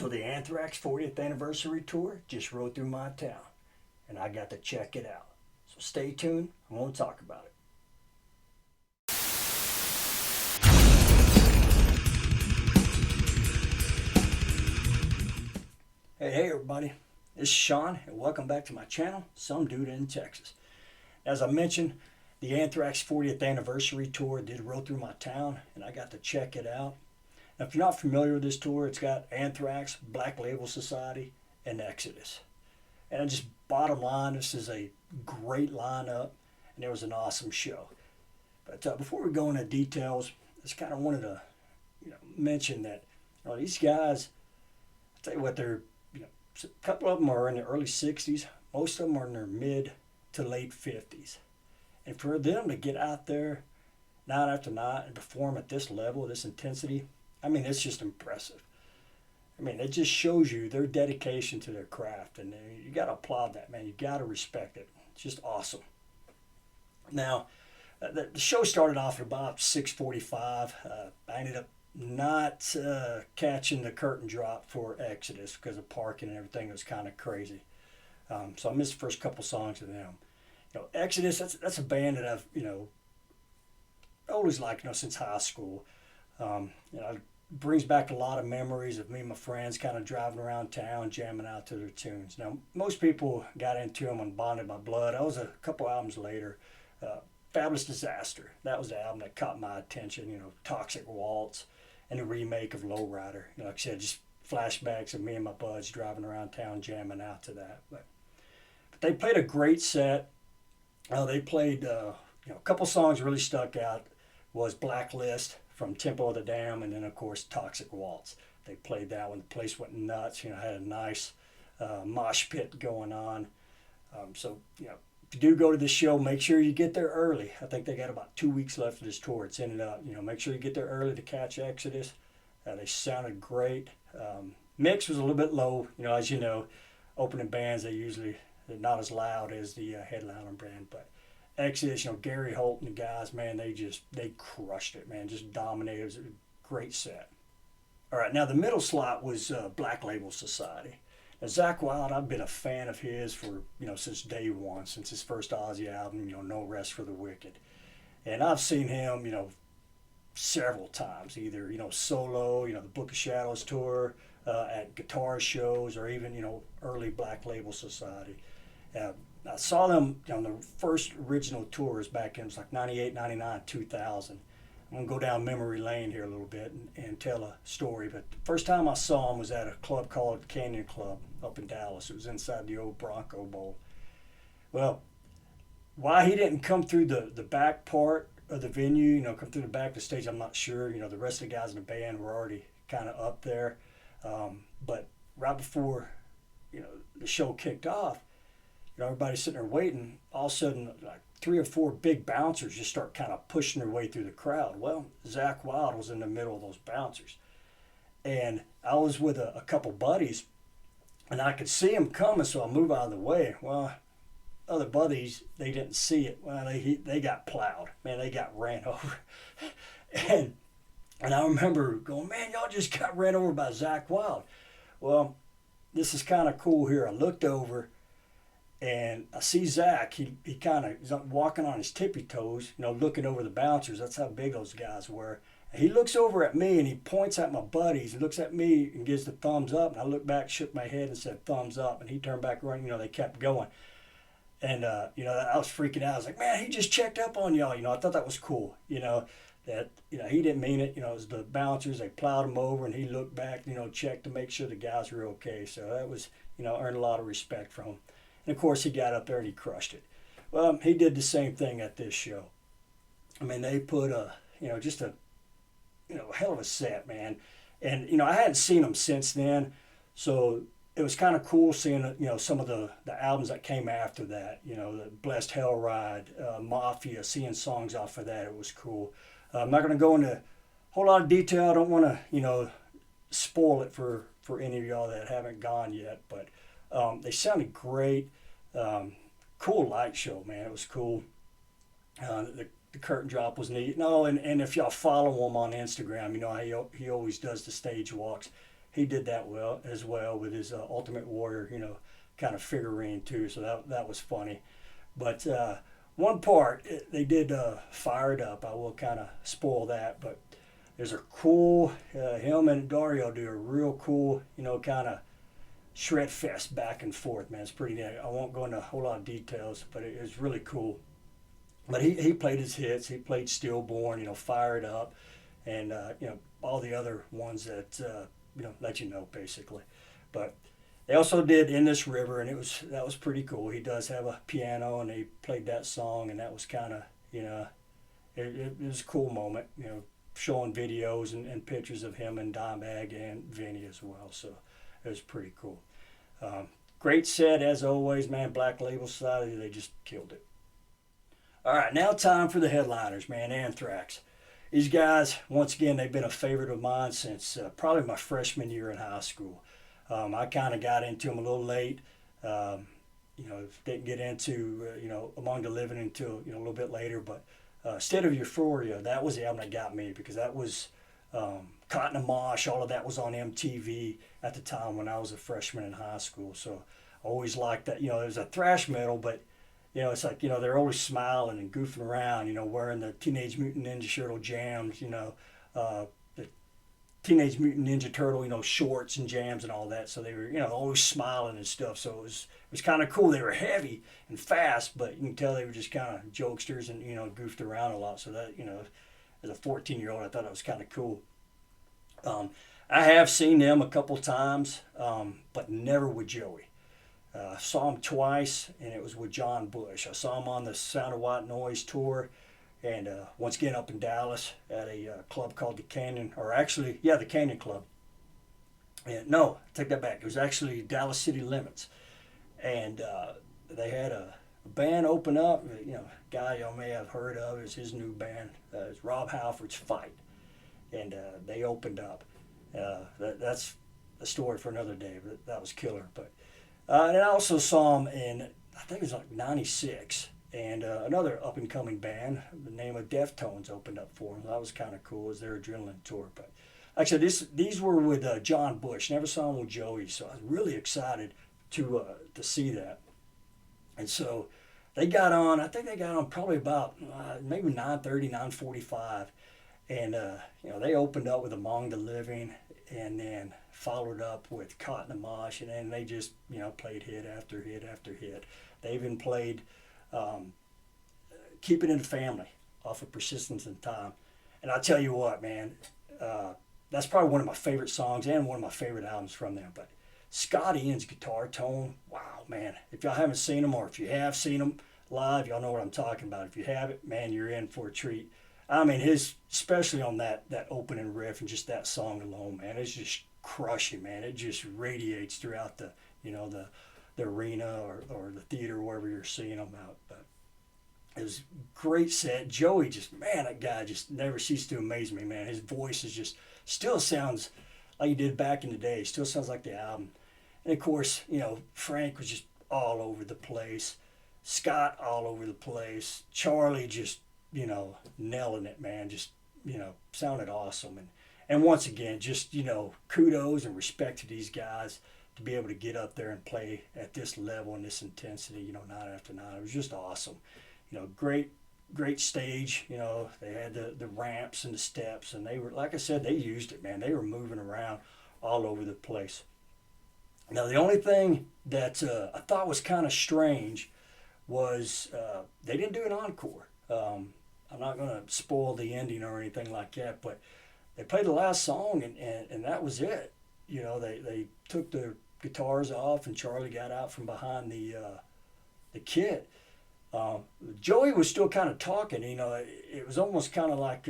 So the Anthrax 40th anniversary tour just rode through my town, and I got to check it out. So stay tuned. I'm going to talk about it. Hey everybody. This is Sean, and welcome back to my channel, Some Dude in Texas. As I mentioned, the Anthrax 40th anniversary tour did roll through my town, and I got to check it out. Now, if you're not familiar with this tour, it's got Anthrax, Black Label Society, and Exodus. And just bottom line, this is a great lineup, and it was an awesome show. But before we go into details, I just kind of wanted to, mention that these guys. I tell you what, they're a couple of them are in their early 60s. Most of them are in their mid to late 50s. And for them to get out there night after night and perform at this level, this intensity, it's just impressive. It just shows you their dedication to their craft, and you got to applaud that, man. You got to respect it. It's just awesome. Now, the show started off at about 6:45. I ended up not catching the curtain drop for Exodus because of parking and everything. It was kind of crazy. So I missed the first couple songs of them. Exodus, that's a band that I've, always liked, since high school. It brings back a lot of memories of me and my friends kind of driving around town, jamming out to their tunes. Now, most people got into them on Bonded by Blood. I was a couple albums later. Fabulous Disaster. That was the album that caught my attention, Toxic Waltz and the remake of Lowrider. Like I said, just flashbacks of me and my buds driving around town jamming out to that. But they played a great set. They played, a couple songs really stuck out was Blacklist from Tempo of the Dam, and then, of course, Toxic Waltz. They played that when the place went nuts. Had a nice mosh pit going on. So, if you do go to this show, make sure you get there early. I think they got about 2 weeks left of this tour. It's ended up, make sure you get there early to catch Exodus. They sounded great. Mix was a little bit low. As you know, opening bands, they're not as loud as the headliner band. But Exodus, Gary Holt and the guys, man, they crushed it, man. Just dominated. It was a great set. All right, now the middle slot was Black Label Society. Now, Zakk Wylde, I've been a fan of his for, since day one, since his first Ozzy album, No Rest for the Wicked. And I've seen him, several times, either, solo, the Book of Shadows tour, at guitar shows, or even, early Black Label Society. I saw them on the first original tours back in, it was like 98, 99, 2000. I'm going to go down memory lane here a little bit and tell a story. But the first time I saw him was at a club called Canyon Club up in Dallas. It was inside the old Bronco Bowl. Well, why he didn't come through the back part of the venue, come through the back of the stage, I'm not sure. The rest of the guys in the band were already kind of up there. But right before, the show kicked off, everybody's sitting there waiting. All of a sudden, like 3 or 4 big bouncers just start kind of pushing their way through the crowd. Well, Zakk Wylde was in the middle of those bouncers. And I was with a couple buddies, and I could see him coming, so I moved out of the way. Well, other buddies, they didn't see it. Well, they got plowed. Man, they got ran over. and I remember going, man, y'all just got ran over by Zakk Wylde. Well, this is kind of cool here. I looked over, and I see Zach, he kind of is walking on his tippy toes, looking over the bouncers. That's how big those guys were. And he looks over at me, and he points at my buddies. He looks at me and gives the thumbs up. And I looked back, shook my head, and said thumbs up. And he turned back around. They kept going. And, I was freaking out. I was like, man, he just checked up on y'all. I thought that was cool, that, he didn't mean it. It was the bouncers. They plowed him over, and he looked back, checked to make sure the guys were okay. So that was, earned a lot of respect from him. And, of course, he got up there and he crushed it. Well, he did the same thing at this show. They put just a, hell of a set, man. And, I hadn't seen them since then. So it was kind of cool seeing, some of the albums that came after that. The Blessed Hell Ride, Mafia, seeing songs off of that. It was cool. I'm not going to go into a whole lot of detail. I don't want to, spoil it for any of y'all that haven't gone yet. But they sounded great. Cool light show, man. It was cool. The curtain drop was neat. No, and if y'all follow him on Instagram, he always does the stage walks. he did that well as well with his Ultimate Warrior, kind of figurine too. So that was funny. But one part they did Fire It Up. I will kind of spoil that, but there's a cool him and Dario do a real cool, kind of shred fest back and forth, man. It's pretty neat. I won't go into a whole lot of details, but it was really cool. But he played his hits. He played Stillborn, Fire It Up, and all the other ones that let you know basically. But they also did In This River, and that was pretty cool. He does have a piano, and he played that song, and that was kind of it was a cool moment, showing videos and pictures of him and Dimebag and Vinny as well. So it was pretty cool. Great set as always, man. Black Label Society, they just killed it. All right, now time for the headliners, man. Anthrax. These guys, once again, they've been a favorite of mine since probably my freshman year in high school. I kind of got into them a little late. Didn't get into Among the Living until a little bit later. But State of Euphoria, that was the album that got me, because that was Cotton and Mosh. All of that was on MTV at the time when I was a freshman in high school. So I always liked that. It was a thrash metal, but it's like, they're always smiling and goofing around, wearing the Teenage Mutant Ninja Turtle jams, the Teenage Mutant Ninja Turtle, shorts and jams and all that. So they were, always smiling and stuff. So it was kind of cool. They were heavy and fast, but you can tell they were just kind of jokesters and, goofed around a lot. So that, as a 14-year-old, I thought it was kind of cool. I have seen them a couple times, but never with Joey. I saw him twice, and it was with John Bush. I saw him on the Sound of White Noise tour, and once again up in Dallas at a club called the Canyon, the Canyon Club. And no, take that back. It was actually Dallas City Limits, and they had a band open up. Guy y'all may have heard of. It's his new band. It's Rob Halford's Fight, and they opened up. That's a story for another day, but that was killer. But and I also saw him in, I think it was like '96, and another up-and-coming band, the name of Deftones, opened up for him. That was kind of cool. It was their Adrenaline tour. But actually, these were with John Bush. Never saw him with Joey, so I was really excited to see that. And so they got on. I think they got on probably about maybe 9:30, 9:45, and they opened up with Among the Living, and then followed up with Cotton and Mosh, and then they just played hit after hit after hit. They even played Keep It in the Family off of Persistence in Time. And I'll tell you what, man, that's probably one of my favorite songs and one of my favorite albums from them. But Scott Ian's guitar tone, wow, man. If y'all haven't seen them, or if you have seen them live, y'all know what I'm talking about. If you haven't, man, you're in for a treat. I mean, especially on that opening riff and just that song alone, man, it's just crushing, man. It just radiates throughout the arena or the theater, wherever you're seeing them out. But it was a great set. Joey that guy just never ceased to amaze me, man. His voice still sounds like he did back in the day. Still sounds like the album. And of course, Frank was just all over the place. Scott all over the place. Charlie just, nailing it, man. Just, sounded awesome. And once again, just, kudos and respect to these guys to be able to get up there and play at this level and this intensity, night after night. It was just awesome. Great stage. They had the ramps and the steps, and they were, like I said, they used it, man. They were moving around all over the place. Now, the only thing that I thought was kind of strange was they didn't do an encore. I'm not going to spoil the ending or anything like that, but they played the last song, and that was it. They took their guitars off, and Charlie got out from behind the kit. Joey was still kind of talking. It was almost kind of like,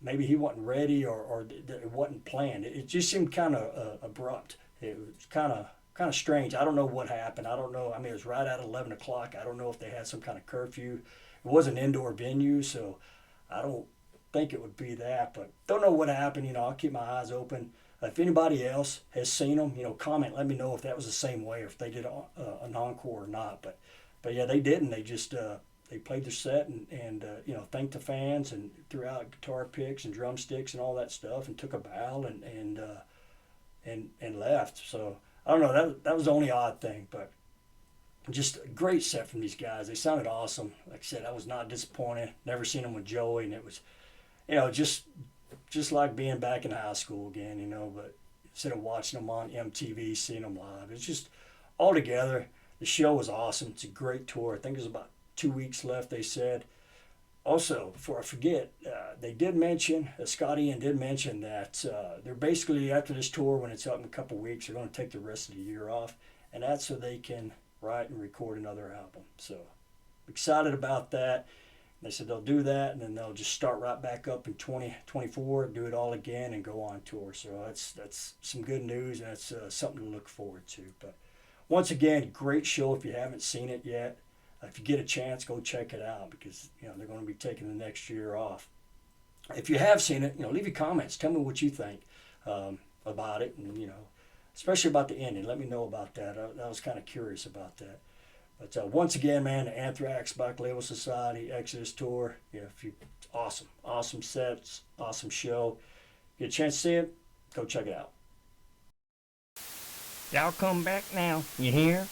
maybe he wasn't ready or it wasn't planned. It just seemed kind of abrupt. It was kind of strange. I don't know what happened. I don't know. I mean, it was right at 11 o'clock. I don't know if they had some kind of curfew. It was an indoor venue, so I don't think it would be that. But don't know what happened. I'll keep my eyes open. If anybody else has seen them, comment. Let me know if that was the same way or if they did an encore or not. But yeah, they didn't. They just they played their set and you know, thanked the fans and threw out guitar picks and drumsticks and all that stuff and took a bow and left. So I don't know. That was the only odd thing, but just a great set from these guys. They sounded awesome. Like I said, I was not disappointed. Never seen them with Joey, and it was, you know, just like being back in high school again, you know. But instead of watching them on MTV, seeing them live, it's just all together. The show was awesome. It's a great tour. I think there's about 2 weeks left, they said. Also, before I forget, they did mention, Scott Ian did mention that they're basically, after this tour, when it's up in a couple of weeks, they're going to take the rest of the year off, and that's so they can write and record another album. So excited about that. They said they'll do that, and then they'll just start right back up in 2024, do it all again, and go on tour. So that's some good news, and that's something to look forward to. But once again, great show if you haven't seen it yet. If you get a chance, go check it out because, you know, they're going to be taking the next year off. If you have seen it, you know, leave your comments. Tell me what you think about it, and, you know, especially about the ending. Let me know about that. I was kind of curious about that. But once again, man, the Anthrax Black Label Society Exodus Tour, yeah, awesome sets, awesome show. Get a chance to see it, go check it out. Y'all come back now, you hear?